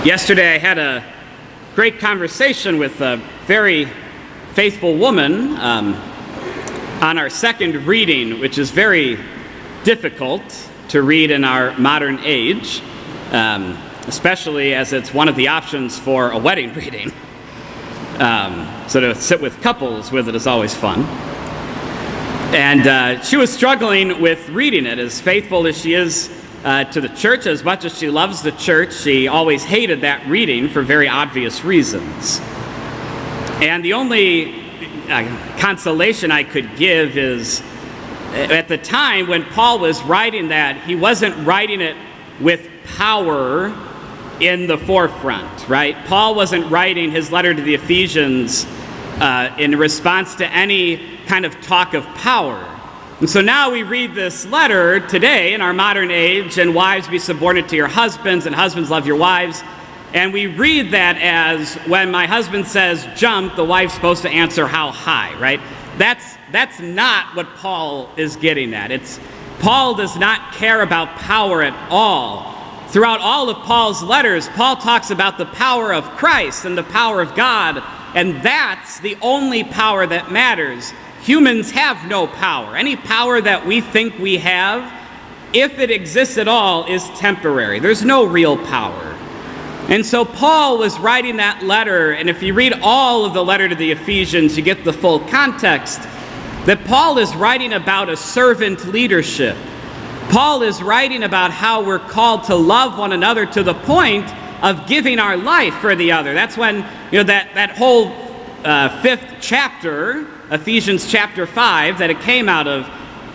Yesterday I had a great conversation with a very faithful woman on our second reading, which is very difficult to read in our modern age, especially as it's one of the options for a wedding reading. So to sit with couples with it is always fun. And she was struggling with reading it. As faithful as she is to the church, as much as she loves the church, she always hated that reading for very obvious reasons. And the only consolation I could give is, at the time when Paul was writing that, he wasn't writing it with power in the forefront, right? Paul wasn't writing his letter to the Ephesians in response to any kind of talk of power. And so now we read this letter today in our modern age, and wives, be subordinate to your husbands, and husbands, love your wives. And we read that as, when my husband says jump, the wife's supposed to answer how high, right? That's not what Paul is getting at. Paul does not care about power at all. Throughout all of Paul's letters, Paul talks about the power of Christ and the power of God, and that's the only power that matters. Humans have no power. Any power that we think we have, if it exists at all, is temporary. There's no real power. And so Paul was writing that letter, and if you read all of the letter to the Ephesians, you get the full context, that Paul is writing about a servant leadership. Paul is writing about how we're called to love one another to the point of giving our life for the other. That's when, that whole fifth chapter, Ephesians chapter 5, that it came out of,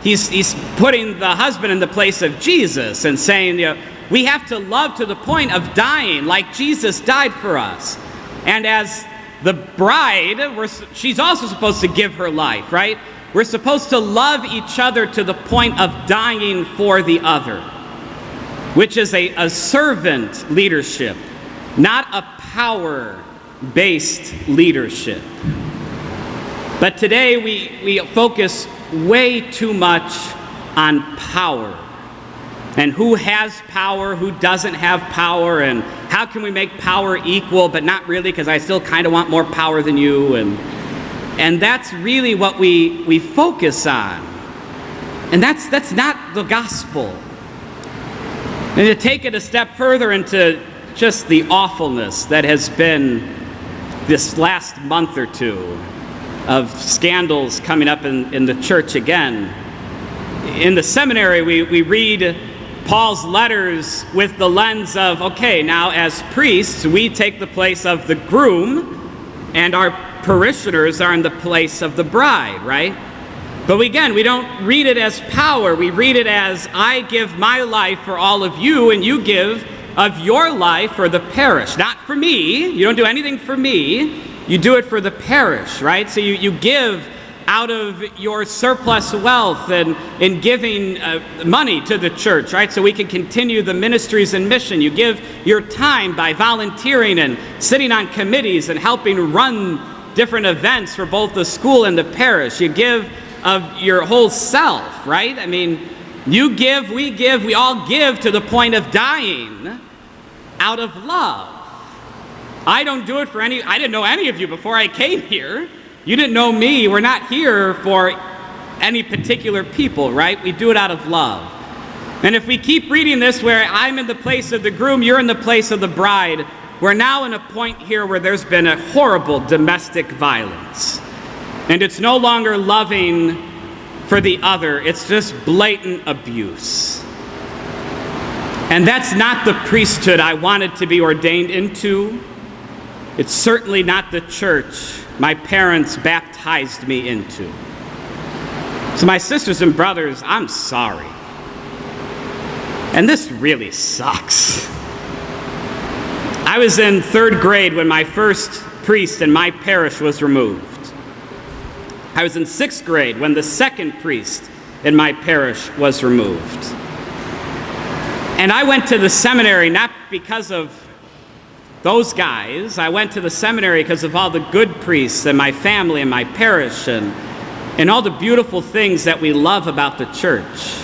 he's putting the husband in the place of Jesus and saying, we have to love to the point of dying like Jesus died for us. And as the bride, she's also supposed to give her life, right? We're supposed to love each other to the point of dying for the other, which is a servant leadership, not a power-based leadership. But today we focus way too much on power, and who has power, who doesn't have power, and how can we make power equal, but not really, because I still kind of want more power than you, and that's really what we focus on. And that's not the gospel. And to take it a step further into just the awfulness that has been this last month or two of scandals coming up in the church again. In the seminary, we read Paul's letters with the lens of, okay, now as priests, we take the place of the groom, and our parishioners are in the place of the bride, right? But again, we don't read it as power. We read it as, I give my life for all of you, and you give of your life for the parish. Not for me. You don't do anything for me. You do it for the parish, right? So you give out of your surplus wealth and in giving money to the church, right? So we can continue the ministries and mission. You give your time by volunteering and sitting on committees and helping run different events for both the school and the parish. You give of your whole self, right? I mean, you give, we all give to the point of dying out of love. I don't do it for I didn't know any of you before I came here. You didn't know me. We're not here for any particular people, right? We do it out of love. And if we keep reading this where I'm in the place of the groom, you're in the place of the bride, we're now in a point here where there's been a horrible domestic violence. And it's no longer loving for the other. It's just blatant abuse. And that's not the priesthood I wanted to be ordained into. It's certainly not the church my parents baptized me into. So my sisters and brothers, I'm sorry. And this really sucks. I was in third grade when my first priest in my parish was removed. I was in sixth grade when the second priest in my parish was removed. And I went to the seminary not because of those guys. I went to the seminary because of all the good priests and my family and my parish and all the beautiful things that we love about the church.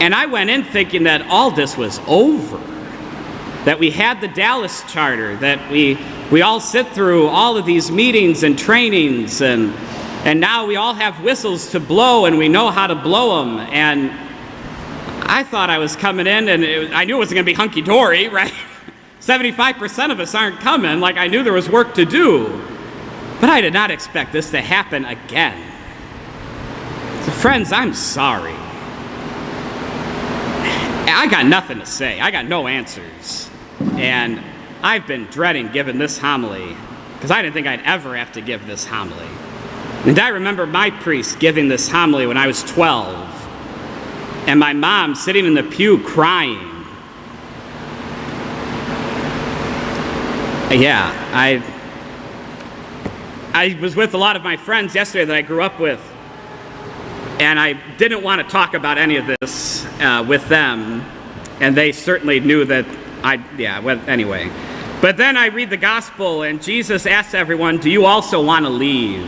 And I went in thinking that all this was over. that we had the Dallas Charter, that we all sit through all of these meetings and trainings, and now we all have whistles to blow, and we know how to blow them. And I thought I was coming in, and I knew it wasn't going to be hunky-dory, right? 75% of us aren't coming. Like, I knew there was work to do. But I did not expect this to happen again. So friends, I'm sorry. I got nothing to say. I got no answers. And I've been dreading giving this homily because I didn't think I'd ever have to give this homily. And I remember my priest giving this homily when I was 12, and my mom sitting in the pew crying. Yeah, I was with a lot of my friends yesterday that I grew up with, and I didn't want to talk about any of this with them, and they certainly knew that anyway. But then I read the gospel, and Jesus asks everyone, do you also want to leave?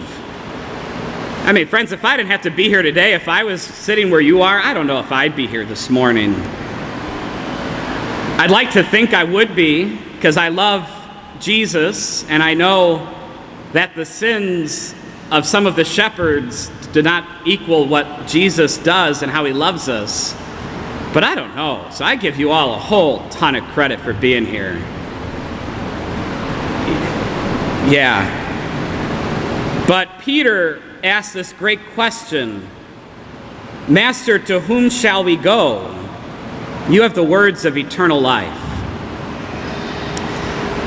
I mean, friends, if I didn't have to be here today, if I was sitting where you are, I don't know if I'd be here this morning. I'd like to think I would be, because I love Jesus, and I know that the sins of some of the shepherds do not equal what Jesus does and how he loves us. But I don't know. So I give you all a whole ton of credit for being here. Yeah. But Peter asked this great question, Master, to whom shall we go? You have the words of eternal life.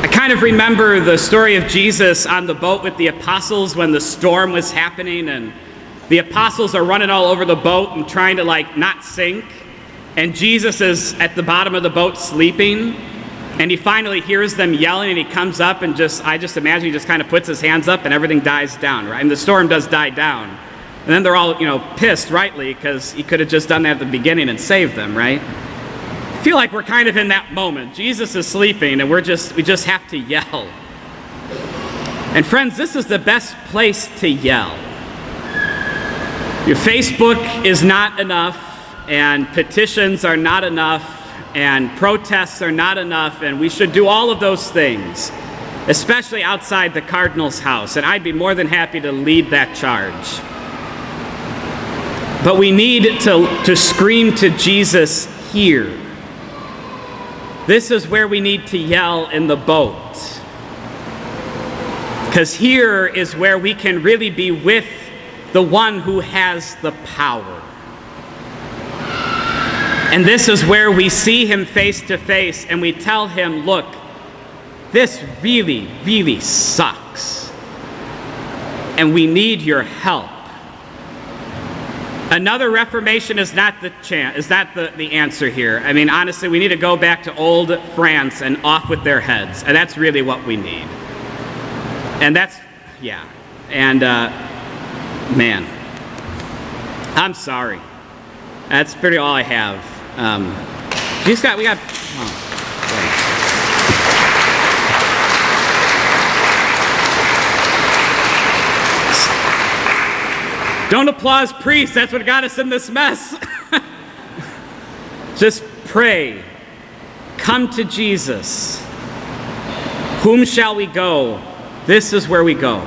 I kind of remember the story of Jesus on the boat with the apostles when the storm was happening, and the apostles are running all over the boat and trying to not sink, and Jesus is at the bottom of the boat sleeping, and he finally hears them yelling, and he comes up and I just imagine he just kind of puts his hands up and everything dies down, right? And the storm does die down. And then they're all, pissed, rightly, because he could have just done that at the beginning and saved them, right? I feel like we're kind of in that moment. Jesus is sleeping, and we just have to yell. And friends, this is the best place to yell. Your Facebook is not enough, and petitions are not enough, and protests are not enough, and we should do all of those things, especially outside the Cardinals' house, and I'd be more than happy to lead that charge. But we need to scream to Jesus here. This is where we need to yell in the boat. Because here is where we can really be with the one who has the power. And this is where we see him face to face and we tell him, look, this really, really sucks. And we need your help. Another reformation is not the answer here. I mean, honestly, we need to go back to old France and off with their heads. And that's really what we need. And man, I'm sorry. That's pretty all I have. Don't applaud priests. That's what got us in this mess. Just pray. Come to Jesus. Whom shall we go? This is where we go.